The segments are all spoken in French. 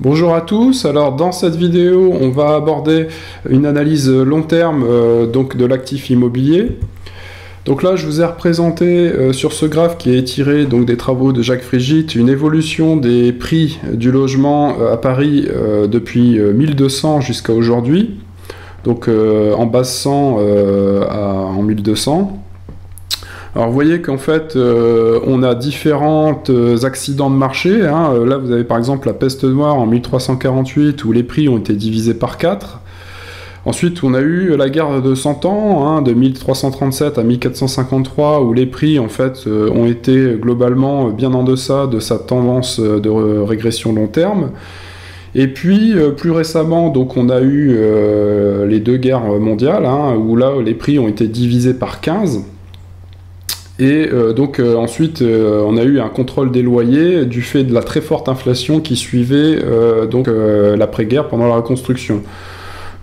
Bonjour à tous, alors dans cette vidéo on va aborder une analyse long terme donc de l'actif immobilier. Donc là je vous ai représenté sur ce graphe qui est tiré donc des travaux de Jacques Frigit une évolution des prix du logement à Paris depuis 1200 jusqu'à aujourd'hui, donc en baissant en 1200. Alors vous voyez qu'en fait on a différents accidents de marché, hein. Là vous avez par exemple la peste noire en 1348 où les prix ont été divisés par 4. Ensuite on a eu la guerre de 100 ans, hein, de 1337 à 1453 où les prix en fait ont été globalement bien en deçà de sa tendance de régression long terme. Et puis plus récemment donc on a eu les deux guerres mondiales, hein, où là les prix ont été divisés par 15. Et ensuite, on a eu un contrôle des loyers du fait de la très forte inflation qui suivait l'après-guerre pendant la reconstruction.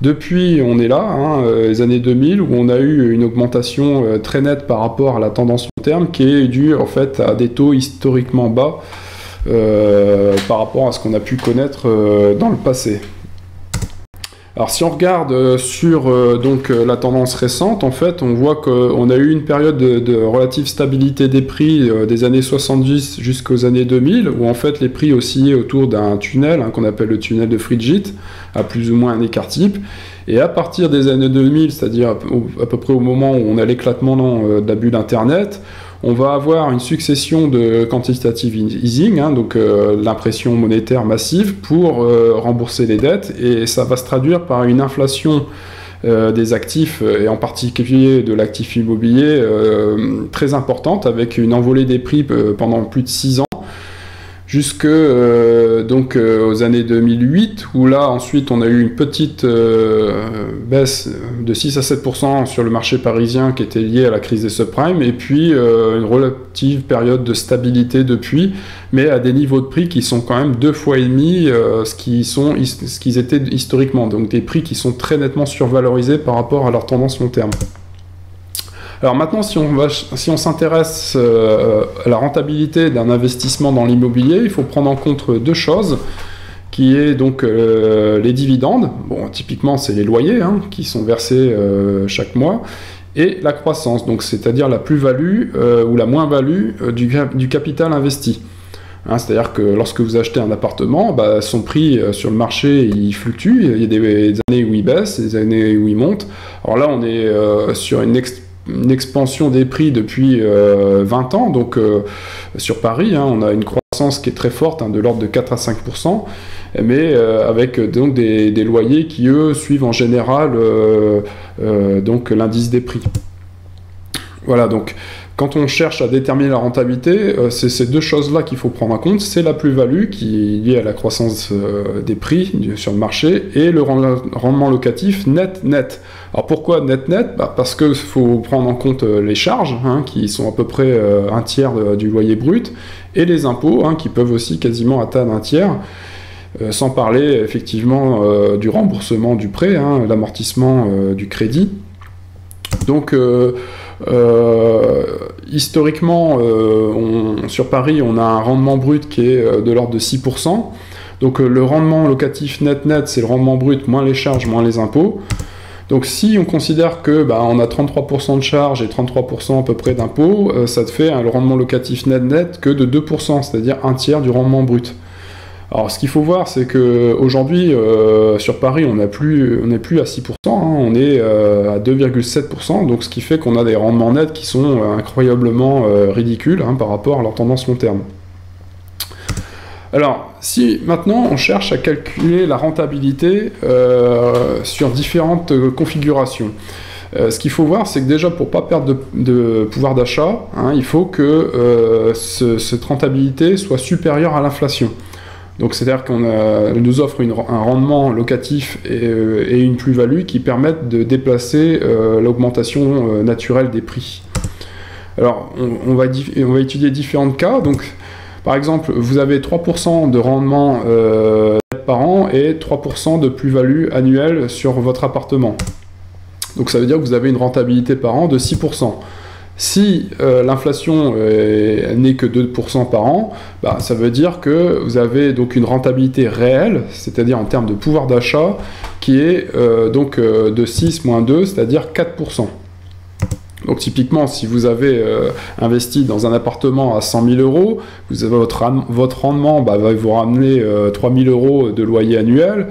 Depuis, on est là, hein, les années 2000, où on a eu une augmentation très nette par rapport à la tendance long terme, qui est due en fait à des taux historiquement bas par rapport à ce qu'on a pu connaître dans le passé. Alors si on regarde sur la tendance récente, en fait, on voit qu'on a eu une période de relative stabilité des prix des années 70 jusqu'aux années 2000, où en fait les prix oscillaient autour d'un tunnel, hein, qu'on appelle le tunnel de Frigit, à plus ou moins un écart type. Et à partir des années 2000, c'est-à-dire à peu près au moment où on a l'éclatement de la bulle Internet, on va avoir une succession de quantitative easing, hein, donc l'impression monétaire massive pour rembourser les dettes, et ça va se traduire par une inflation des actifs, et en particulier de l'actif immobilier, très importante, avec une envolée des prix pendant plus de 6 ans, jusque aux années 2008, où là ensuite on a eu une petite baisse de 6 à 7% sur le marché parisien qui était liée à la crise des subprimes, et puis une relative période de stabilité depuis, mais à des niveaux de prix qui sont quand même 2,5 fois ce qu'ils étaient historiquement, donc des prix qui sont très nettement survalorisés par rapport à leur tendance long terme. Alors maintenant, si on s'intéresse à la rentabilité d'un investissement dans l'immobilier, il faut prendre en compte deux choses, qui est donc les dividendes, bon typiquement c'est les loyers, hein, qui sont versés chaque mois, et la croissance, donc c'est-à-dire la plus-value ou la moins-value du capital investi. Hein, c'est-à-dire que lorsque vous achetez un appartement, son prix sur le marché il fluctue, il y a des années où il baisse, des années où il monte. Alors là on est sur une expansion des prix depuis 20 ans, donc sur Paris, hein, on a une croissance qui est très forte, hein, de l'ordre de 4 à 5%, mais avec donc des loyers qui eux suivent en général l'indice des prix. Voilà, donc quand on cherche à déterminer la rentabilité, c'est ces deux choses-là qu'il faut prendre en compte, c'est la plus-value qui est liée à la croissance des prix sur le marché et le rendement locatif net. Alors pourquoi net? Parce qu'il faut prendre en compte les charges, hein, qui sont à peu près un tiers du loyer brut, et les impôts, hein, qui peuvent aussi quasiment atteindre un tiers, sans parler effectivement du remboursement du prêt, hein, l'amortissement du crédit. Donc historiquement, sur Paris, on a un rendement brut qui est de l'ordre de 6%. Donc le rendement locatif net, c'est le rendement brut moins les charges, moins les impôts. Donc si on considère que on a 33% de charges et 33% à peu près d'impôts, ça te fait le rendement locatif net que de 2%, c'est-à-dire un tiers du rendement brut. Alors ce qu'il faut voir, c'est qu'aujourd'hui sur Paris on n'est plus à 6%, hein, on est à 2,7%, donc ce qui fait qu'on a des rendements nets qui sont incroyablement ridicules, hein, par rapport à leur tendance long terme. Alors si maintenant on cherche à calculer la rentabilité sur différentes configurations, ce qu'il faut voir, c'est que déjà pour ne pas perdre de pouvoir d'achat, hein, il faut que cette rentabilité soit supérieure à l'inflation. Donc c'est-à-dire qu'on nous offre un rendement locatif et une plus-value qui permettent de déplacer l'augmentation naturelle des prix. Alors on va étudier différents cas. Donc par exemple, vous avez 3% de rendement par an et 3% de plus-value annuelle sur votre appartement. Donc ça veut dire que vous avez une rentabilité par an de 6%. Si l'inflation n'est que 2% par an, bah, ça veut dire que vous avez donc une rentabilité réelle, c'est-à-dire en termes de pouvoir d'achat, qui est donc de 6 moins 2, c'est-à-dire 4%. Donc typiquement, si vous avez investi dans un appartement à 100 000 euros, vous avez votre rendement va vous ramener 3 000 euros de loyer annuel.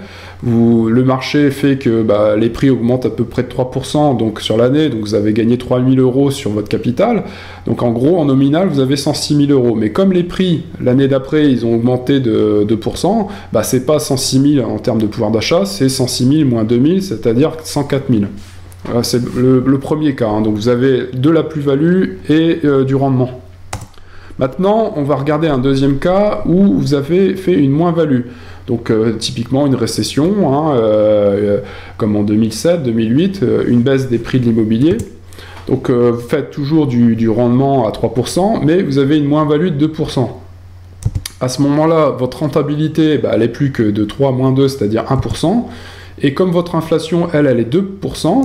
Le marché fait que les prix augmentent à peu près de 3% donc, sur l'année, donc vous avez gagné 3 000 euros sur votre capital. Donc en gros, en nominal, vous avez 106 000 euros. Mais comme les prix, l'année d'après, ils ont augmenté de 2%, c'est pas 106 000 en termes de pouvoir d'achat, c'est 106 000 moins 2 000, c'est-à-dire 104 000. C'est le premier cas, hein. Donc vous avez de la plus-value et du rendement. Maintenant, on va regarder un deuxième cas où vous avez fait une moins-value. Donc typiquement une récession, hein, comme en 2007-2008, une baisse des prix de l'immobilier. Donc vous faites toujours du rendement à 3%, mais vous avez une moins-value de 2%. À ce moment-là, votre rentabilité, elle est plus que de 3 moins 2, c'est-à-dire 1%. Et comme votre inflation, elle est 2%,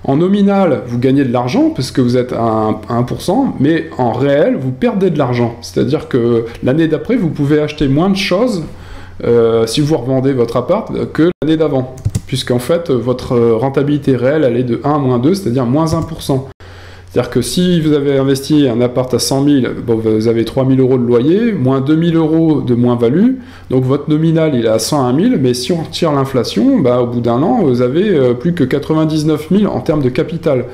en nominal, vous gagnez de l'argent parce que vous êtes à 1%, mais en réel, vous perdez de l'argent. C'est-à-dire que l'année d'après, vous pouvez acheter moins de choses si vous revendez votre appart que l'année d'avant. Puisqu'en fait, votre rentabilité réelle, elle est de 1 moins 2, c'est-à-dire moins 1%. C'est-à-dire que si vous avez investi un appart à 100 000, vous avez 3 000 euros de loyer, moins 2 000 euros de moins-value, donc votre nominal il est à 101 000, mais si on retire l'inflation, au bout d'un an, vous avez plus que 99 000 en termes de capital.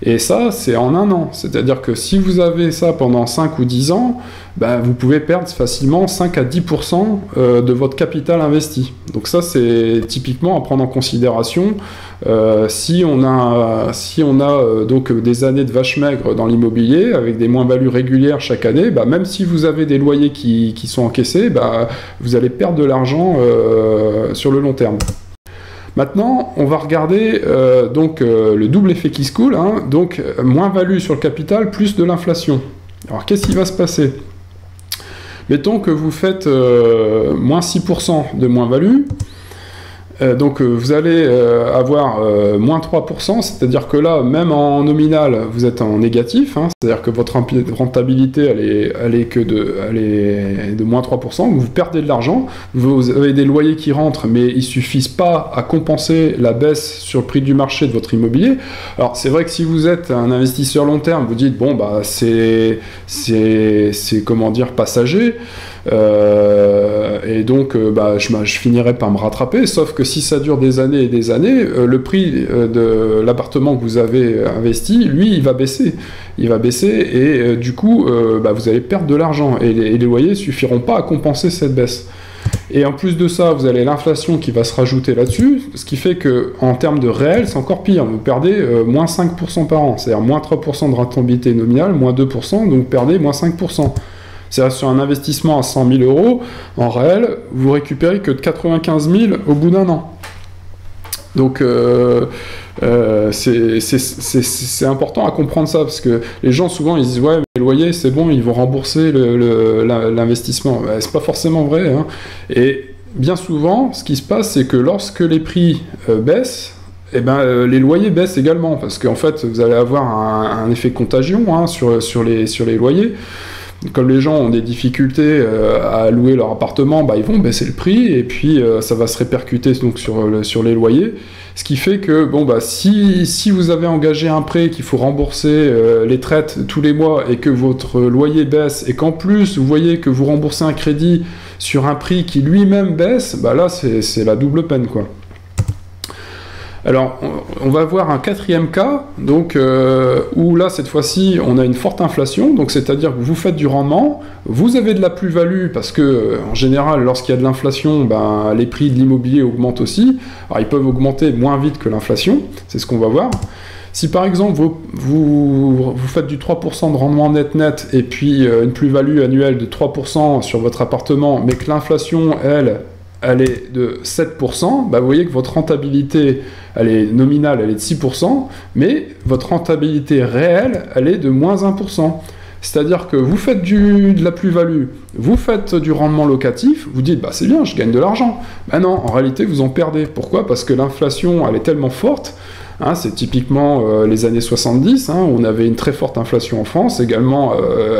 Et ça, c'est en un an. C'est-à-dire que si vous avez ça pendant 5 ou 10 ans, vous pouvez perdre facilement 5 à 10% de votre capital investi. Donc ça, c'est typiquement à prendre en considération si on a donc des années de vache maigre dans l'immobilier, avec des moins-values régulières chaque année, même si vous avez des loyers qui sont encaissés, vous allez perdre de l'argent sur le long terme. Maintenant, on va regarder le double effet qui se coule, hein, donc moins-value sur le capital plus de l'inflation. Alors qu'est-ce qui va se passer? Mettons que vous faites moins 6% de moins-value, donc vous allez avoir moins 3%, c'est-à-dire que là, même en nominal, vous êtes en négatif, hein, c'est-à-dire que votre rentabilité, elle est de moins 3%, vous perdez de l'argent, vous avez des loyers qui rentrent, mais ils ne suffisent pas à compenser la baisse sur le prix du marché de votre immobilier. Alors c'est vrai que si vous êtes un investisseur long terme, vous dites, bon, c'est comment dire, passager, et donc je finirai par me rattraper, sauf que si ça dure des années et des années, le prix de l'appartement que vous avez investi, lui, il va baisser. Il va baisser et du coup, vous allez perdre de l'argent et les loyers ne suffiront pas à compenser cette baisse. Et en plus de ça, vous avez l'inflation qui va se rajouter là-dessus, ce qui fait qu'en termes de réel, c'est encore pire. Vous perdez moins 5% par an, c'est-à-dire moins 3% de rentabilité nominale, moins 2%, donc vous perdez moins 5%. C'est-à-dire sur un investissement à 100 000 euros, en réel, vous récupérez que de 95 000 au bout d'un an. Donc c'est important à comprendre ça, parce que les gens souvent ils disent ouais, mais le loyer c'est bon, ils vont rembourser l'investissement. C'est pas forcément vrai, hein. Et bien souvent, ce qui se passe, c'est que lorsque les prix baissent, les loyers baissent également, parce qu'en fait vous allez avoir un effet contagion, hein, sur les loyers. Comme les gens ont des difficultés à louer leur appartement, ils vont baisser le prix et puis ça va se répercuter donc sur les loyers. Ce qui fait que si vous avez engagé un prêt qu'il faut rembourser les traites tous les mois et que votre loyer baisse et qu'en plus vous voyez que vous remboursez un crédit sur un prix qui lui-même baisse, là c'est la double peine, quoi. Alors, on va voir un quatrième cas, donc, où là, cette fois-ci, on a une forte inflation, donc c'est-à-dire que vous faites du rendement, vous avez de la plus-value, parce que, en général, lorsqu'il y a de l'inflation, les prix de l'immobilier augmentent aussi. Alors, ils peuvent augmenter moins vite que l'inflation, c'est ce qu'on va voir. Si par exemple, vous faites du 3% de rendement net, et puis une plus-value annuelle de 3% sur votre appartement, mais que l'inflation, elle est de 7%, vous voyez que votre rentabilité, elle est nominale, elle est de 6%, mais votre rentabilité réelle, elle est de moins 1%. C'est-à-dire que vous faites de la plus-value, vous faites du rendement locatif, vous dites, c'est bien, je gagne de l'argent. Non, en réalité, vous en perdez. Pourquoi? Parce que l'inflation, elle est tellement forte Hein, c'est typiquement les années 70, hein, où on avait une très forte inflation en France, également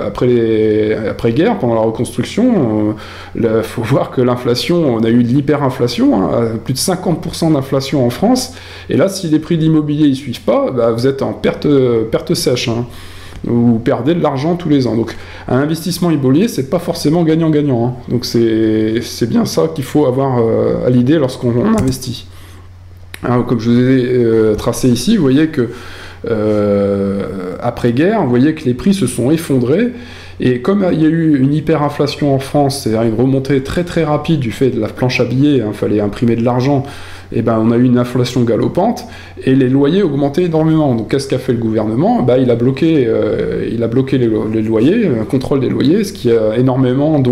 après-guerre, pendant la reconstruction. Il faut voir que l'inflation, on a eu de l'hyperinflation, hein, plus de 50% d'inflation en France, et là, si les prix de l'immobilier ne suivent pas, bah, vous êtes en perte sèche. Hein. Vous perdez de l'argent tous les ans. Donc, un investissement immobilier, c'est pas forcément gagnant-gagnant. Hein. Donc, c'est bien ça qu'il faut avoir à l'idée lorsqu'on investit. Alors, comme je vous ai tracé ici, vous voyez que après-guerre, vous voyez que les prix se sont effondrés. Et comme il y a eu une hyperinflation en France, c'est-à-dire une remontée très très rapide du fait de la planche à billets, il fallait imprimer de l'argent, et ben on a eu une inflation galopante et les loyers augmentaient énormément. Donc qu'est-ce qu'a fait le gouvernement? Il a bloqué les loyers, un contrôle des loyers, ce qui a énormément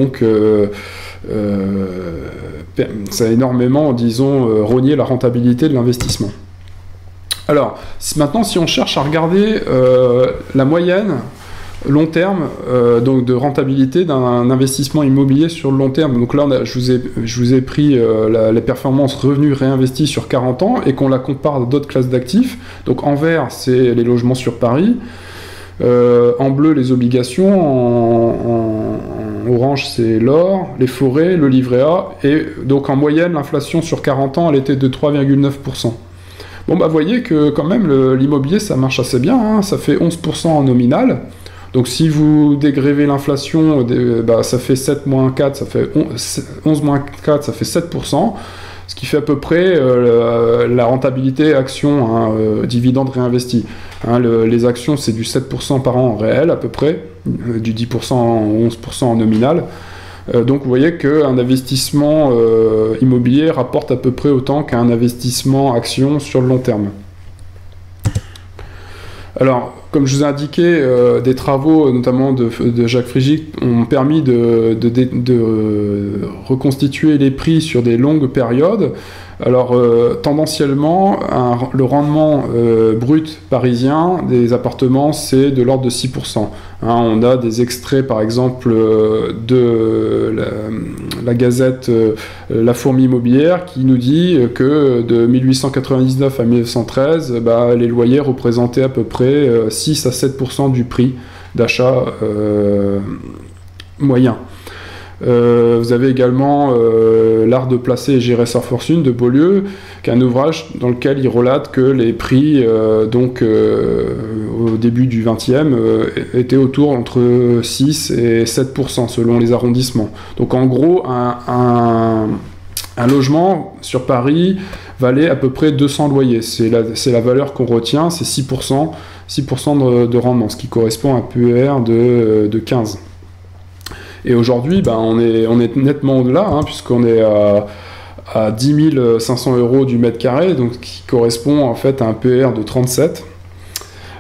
ça a énormément, disons, rogné la rentabilité de l'investissement. Alors maintenant, si on cherche à regarder la moyenne long terme donc de rentabilité d'un investissement immobilier sur le long terme. Donc là, je vous ai pris les performances revenus réinvestis sur 40 ans et qu'on la compare à d'autres classes d'actifs. Donc en vert, c'est les logements sur Paris. En bleu, les obligations. En orange, c'est l'or, les forêts, le livret A. Et donc en moyenne, l'inflation sur 40 ans, elle était de 3,9%. Bon, vous voyez que quand même, l'immobilier, ça marche assez bien. Hein, ça fait 11% en nominal. Donc si vous dégrévez l'inflation, ça fait 7 moins 4, ça fait 11 moins 4, ça fait 7%, ce qui fait à peu près la rentabilité action, hein, dividende réinvesti. Hein, les actions, c'est du 7% par an réel à peu près, du 10% ou 11% en nominal. Donc vous voyez qu'un investissement immobilier rapporte à peu près autant qu'un investissement action sur le long terme. Alors, comme je vous ai indiqué, des travaux, notamment de Jacques Frégic, ont permis de reconstituer les prix sur des longues périodes. Alors, tendanciellement, le rendement brut parisien des appartements, c'est de l'ordre de 6%. Hein, on a des extraits, par exemple, de la gazette La Fourmi Immobilière, qui nous dit que de 1899 à 1913, les loyers représentaient à peu près 6 à 7% du prix d'achat moyen. Vous avez également L'art de placer et gérer sa fortune de Beaulieu, qui est un ouvrage dans lequel il relate que les prix au début du XXe étaient autour entre 6 et 7% selon les arrondissements. Donc en gros, un logement sur Paris valait à peu près 200 loyers. C'est la valeur qu'on retient, c'est 6% de rendement, ce qui correspond à un PER de 15. Et aujourd'hui, on est nettement au-delà, hein, puisqu'on est à 10 500 € du mètre carré, donc qui correspond en fait à un PER de 37.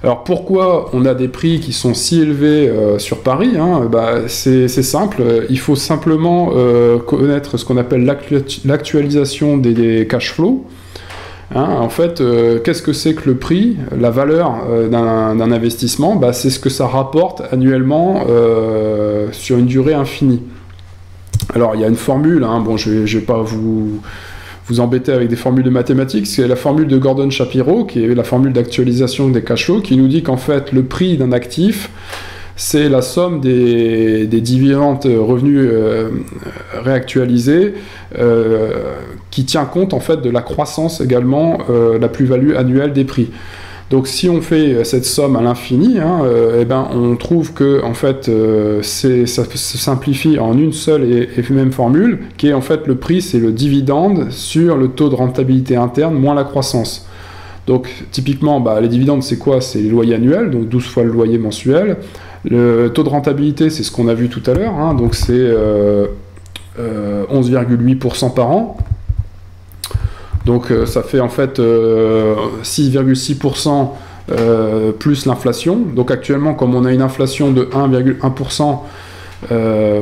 Alors pourquoi on a des prix qui sont si élevés sur Paris, hein, c'est simple, il faut simplement connaître ce qu'on appelle l'actualisation des cash flows. Hein, en fait, qu'est-ce que c'est que le prix, la valeur d'un investissement? C'est ce que ça rapporte annuellement sur une durée infinie. Alors, il y a une formule, hein, bon, je ne vais pas vous embêter avec des formules de mathématiques, c'est la formule de Gordon Shapiro, qui est la formule d'actualisation des cash flows, qui nous dit qu'en fait, le prix d'un actif, c'est la somme des dividendes revenus réactualisés qui tient compte en fait de la croissance également, la plus-value annuelle des prix. Donc si on fait cette somme à l'infini, hein, on trouve que en fait, ça se simplifie en une seule et même formule, qui est en fait le prix, c'est le dividende sur le taux de rentabilité interne moins la croissance. Donc typiquement, les dividendes, c'est quoi? C'est les loyers annuels, donc 12 fois le loyer mensuel. Le taux de rentabilité, c'est ce qu'on a vu tout à l'heure, hein, donc c'est 11,8% par an. Donc ça fait en fait 6,6% plus l'inflation. Donc actuellement, comme on a une inflation de 1,1%,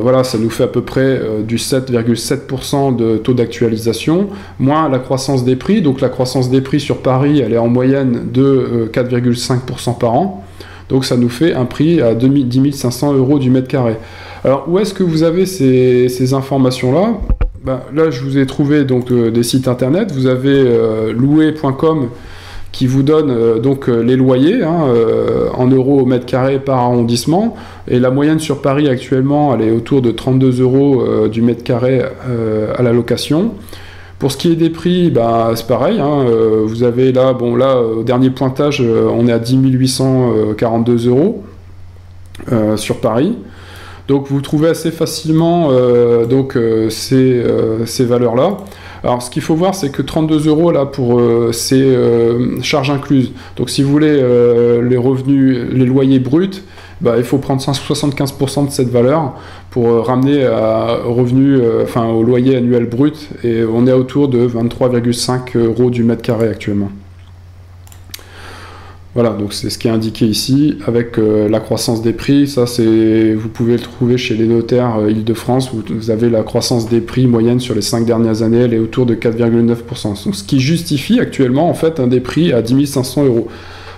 voilà, ça nous fait à peu près du 7,7% de taux d'actualisation, moins la croissance des prix. Donc la croissance des prix sur Paris, elle est en moyenne de 4,5% par an. Donc ça nous fait un prix à 10 500 € du mètre carré. Alors où est-ce que vous avez ces informations-là? Là, je vous ai trouvé donc des sites internet. Vous avez louer.com qui vous donne donc les loyers en euros au mètre carré par arrondissement. Et la moyenne sur Paris actuellement, elle est autour de 32 euros du mètre carré à la location. Pour ce qui est des prix, c'est pareil. Vous avez là, au dernier pointage, on est à 10 842 euros sur Paris. Donc vous trouvez assez facilement ces valeurs-là. Alors ce qu'il faut voir, c'est que 32 euros là pour ces charges incluses. Donc si vous voulez les revenus, les loyers bruts, il faut prendre 75% de cette valeur pour ramener au loyer annuel brut, et on est autour de 23,5 euros du mètre carré actuellement. Voilà, donc c'est ce qui est indiqué ici, avec la croissance des prix. Ça, vous pouvez le trouver chez les notaires Île-de-France, où vous avez la croissance des prix moyenne sur les 5 dernières années, elle est autour de 4,9%. Donc, ce qui justifie actuellement en fait un des prix à 10 500 euros.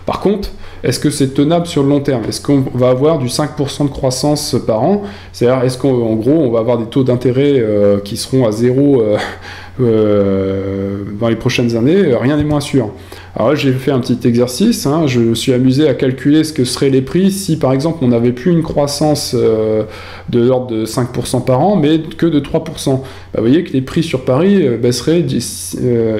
Par contre, est-ce que c'est tenable sur le long terme? Est-ce qu'on va avoir du 5% de croissance par an? C'est-à-dire, est-ce qu'en gros, on va avoir des taux d'intérêt qui seront à zéro dans les prochaines années? Rien n'est moins sûr. Alors là, j'ai fait un petit exercice, je me suis amusé à calculer ce que seraient les prix si, par exemple, on n'avait plus une croissance de l'ordre de 5% par an, mais que de 3%. Vous voyez que les prix sur Paris baisseraient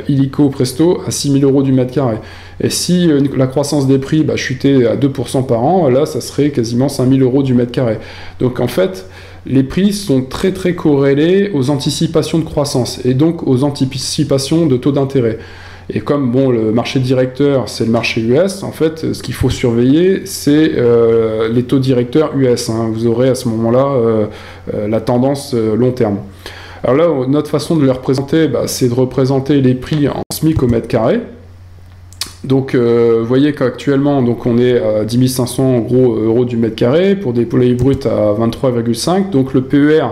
illico presto à 6 000 euros du mètre carré. Et si la croissance des prix chutait à 2% par an, là, ça serait quasiment 5 000 euros du mètre carré. Donc, en fait, les prix sont très très corrélés aux anticipations de croissance et donc aux anticipations de taux d'intérêt. Et comme le marché directeur, c'est le marché US, en fait, ce qu'il faut surveiller, c'est les taux directeurs US. Vous aurez à ce moment-là la tendance long terme. Alors là, notre façon de les représenter, c'est de représenter les prix en SMIC au mètre carré. Donc, vous voyez qu'actuellement, on est à 10 500 euros du mètre carré, pour des loyers bruts à 23,5. Donc, le PER,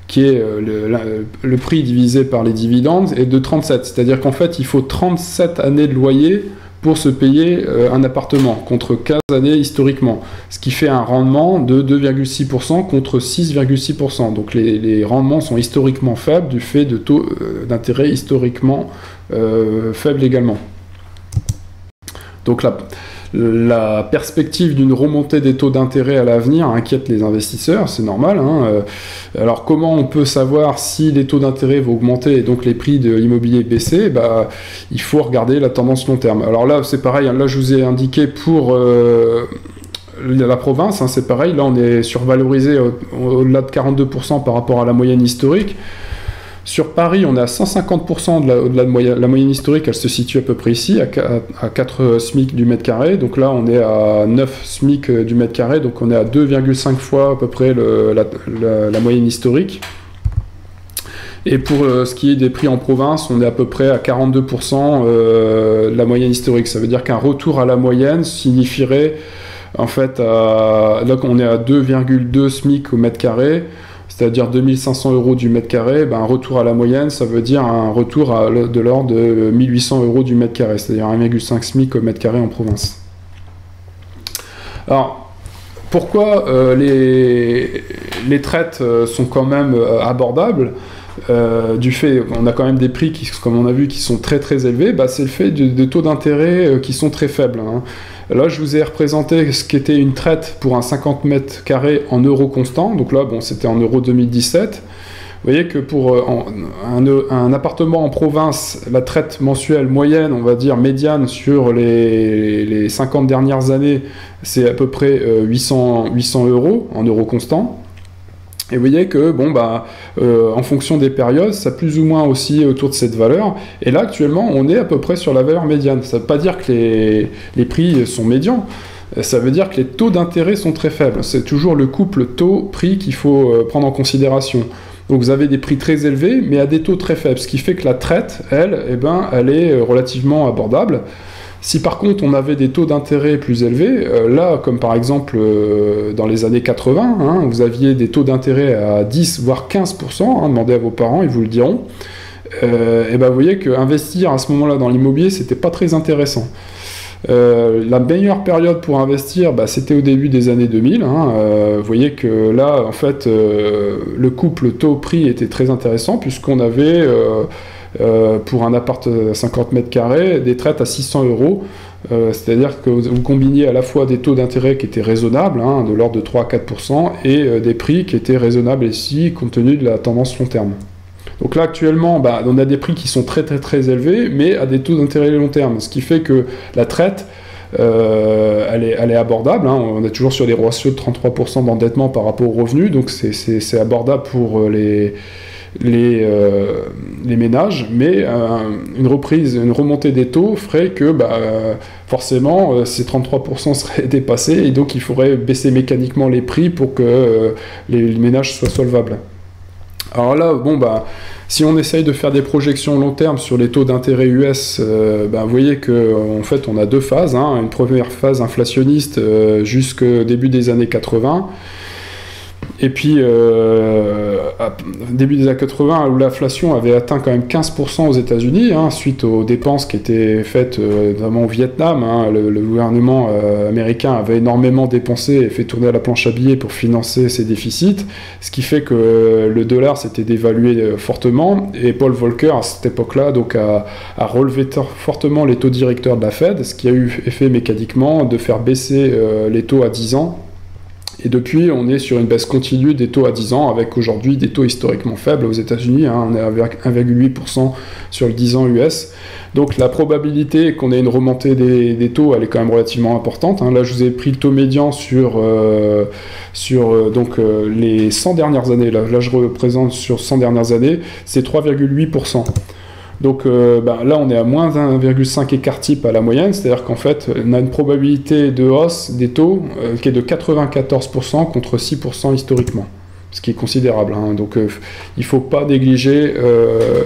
qui est le prix divisé par les dividendes, est de 37. C'est-à-dire qu'en fait, il faut 37 années de loyer pour se payer un appartement, contre 15 années historiquement. Ce qui fait un rendement de 2,6% contre 6,6%. Donc les rendements sont historiquement faibles du fait de taux d'intérêt historiquement faibles également. Donc la perspective d'une remontée des taux d'intérêt à l'avenir inquiète les investisseurs, c'est normal. Alors comment on peut savoir si les taux d'intérêt vont augmenter et donc les prix de l'immobilier baisser? Il faut regarder la tendance long terme. Alors là, c'est pareil, là je vous ai indiqué pour la province, c'est pareil, là on est survalorisé au-delà de 42% par rapport à la moyenne historique. Sur Paris, on est à 150% au-delà de la moyenne historique, elle se situe à peu près ici, à 4 SMIC du mètre carré. Donc là, on est à 9 SMIC du mètre carré, donc on est à 2,5 fois à peu près la moyenne historique. Et pour ce qui est des prix en province, on est à peu près à 42% de la moyenne historique. Ça veut dire qu'un retour à la moyenne signifierait, en fait, là on est à 2,2 SMIC au mètre carré, c'est-à-dire 2500 euros du mètre carré, un retour à la moyenne, ça veut dire un retour de l'ordre de 1800 euros du mètre carré, c'est-à-dire 1,5 SMIC au mètre carré en province. Alors, pourquoi les traites sont quand même abordables du fait qu'on a quand même des prix qui, comme on a vu, qui sont très très élevés, c'est le fait de taux d'intérêt qui sont très faibles. Là, je vous ai représenté ce qu'était une traite pour un 50 mètres carrés en euros constants. Donc là, c'était en euros 2017. Vous voyez que pour un appartement en province, la traite mensuelle moyenne, on va dire médiane sur les 50 dernières années, c'est à peu près 800 euros en euros constants. Et vous voyez que, en fonction des périodes, ça plus ou moins aussi autour de cette valeur. Et là, actuellement, on est à peu près sur la valeur médiane. Ça ne veut pas dire que les prix sont médians. Ça veut dire que les taux d'intérêt sont très faibles. C'est toujours le couple taux-prix qu'il faut prendre en considération. Donc vous avez des prix très élevés, mais à des taux très faibles. Ce qui fait que la traite, elle est relativement abordable. Si par contre on avait des taux d'intérêt plus élevés, là comme par exemple dans les années 80, vous aviez des taux d'intérêt à 10 voire 15%, demandez à vos parents, ils vous le diront, et vous voyez qu'investir à ce moment-là dans l'immobilier, c'était pas très intéressant. La meilleure période pour investir, c'était au début des années 2000. Vous voyez que là, en fait, le couple taux-prix était très intéressant puisqu'on avait pour un appart à 50 mètres carrés, des traites à 600 euros. C'est-à-dire que vous combiniez à la fois des taux d'intérêt qui étaient raisonnables, hein, de l'ordre de 3 à 4%, et des prix qui étaient raisonnables ici, compte tenu de la tendance long terme. Donc là, actuellement, on a des prix qui sont très élevés, mais à des taux d'intérêt long terme, ce qui fait que la traite, elle est abordable, hein. On est toujours sur des ratios de 33% d'endettement par rapport aux revenus, donc c'est abordable pour les ménages, mais une remontée des taux ferait que forcément ces 33% seraient dépassés, et donc il faudrait baisser mécaniquement les prix pour que les ménages soient solvables. Alors là, si on essaye de faire des projections long terme sur les taux d'intérêt US, vous voyez qu'en fait on a deux phases, hein. Une première phase inflationniste jusqu'au début des années 80, et puis début des années 80, où l'inflation avait atteint quand même 15% aux États-Unis, hein, suite aux dépenses qui étaient faites notamment au Vietnam, hein. Le gouvernement américain avait énormément dépensé et fait tourner à la planche à billets pour financer ses déficits, ce qui fait que le dollar s'était dévalué fortement, et Paul Volcker à cette époque-là a relevé fortement les taux directeurs de la Fed, ce qui a eu effet mécaniquement de faire baisser les taux à 10 ans. Et depuis, on est sur une baisse continue des taux à 10 ans, avec aujourd'hui des taux historiquement faibles aux États-Unis, hein. On est à 1,8% sur le 10 ans US. Donc la probabilité qu'on ait une remontée des taux, elle est quand même relativement importante, hein. Là, je vous ai pris le taux médian sur les 100 dernières années. Là, je représente sur 100 dernières années, c'est 3,8%. Donc là, on est à moins 1,5 écart type à la moyenne, c'est-à-dire qu'en fait, on a une probabilité de hausse des taux qui est de 94% contre 6% historiquement, ce qui est considérable, hein. Donc il ne faut pas négliger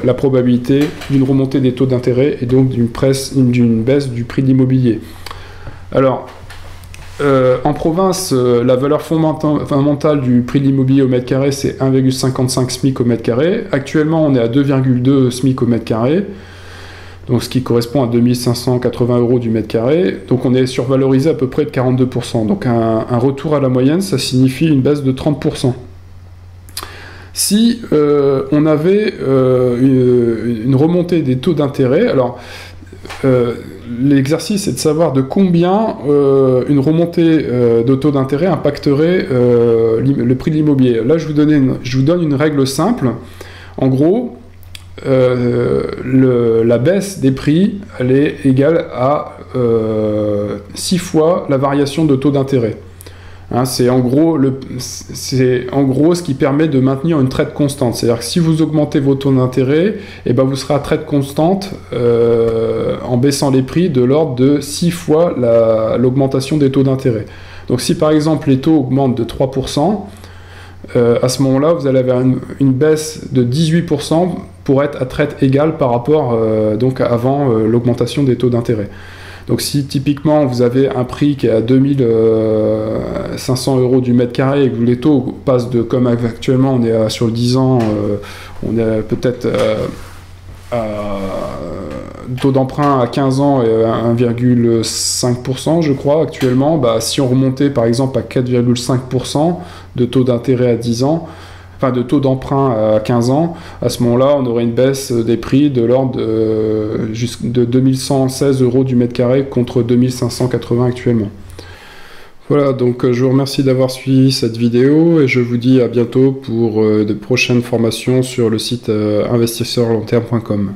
la probabilité d'une remontée des taux d'intérêt et donc d'une baisse du prix de l'immobilier. Alors, en province, la valeur fondamentale du prix de l'immobilier au mètre carré, c'est 1,55 SMIC au mètre carré. Actuellement, on est à 2,2 SMIC au mètre carré, donc ce qui correspond à 2580 euros du mètre carré. Donc on est survalorisé à peu près de 42%. Donc un retour à la moyenne, ça signifie une baisse de 30%. Si on avait une remontée des taux d'intérêt, alors l'exercice est de savoir de combien une remontée de taux d'intérêt impacterait le prix de l'immobilier. Là, je vous donne une règle simple. En gros, la baisse des prix, elle est égale à 6 fois la variation de taux d'intérêt. Hein, c'est en gros ce qui permet de maintenir une traite constante. C'est-à-dire que si vous augmentez vos taux d'intérêt, vous serez à traite constante en baissant les prix de l'ordre de 6 fois l'augmentation des taux d'intérêt. Donc si par exemple les taux augmentent de 3%, à ce moment-là, vous allez avoir une baisse de 18% pour être à traite égale par rapport donc avant l'augmentation des taux d'intérêt. Donc si typiquement vous avez un prix qui est à 2500 euros du mètre carré et que les taux passent de, comme actuellement on est sur le 10 ans, on est peut-être taux d'emprunt à 15 ans et à 1,5% je crois actuellement, si on remontait par exemple à 4,5% de taux d'intérêt à 10 ans, enfin de taux d'emprunt à 15 ans, à ce moment-là, on aurait une baisse des prix de l'ordre de 2116 euros du mètre carré contre 2580 actuellement. Voilà, donc je vous remercie d'avoir suivi cette vidéo et je vous dis à bientôt pour de prochaines formations sur le site investisseurlongterme.com.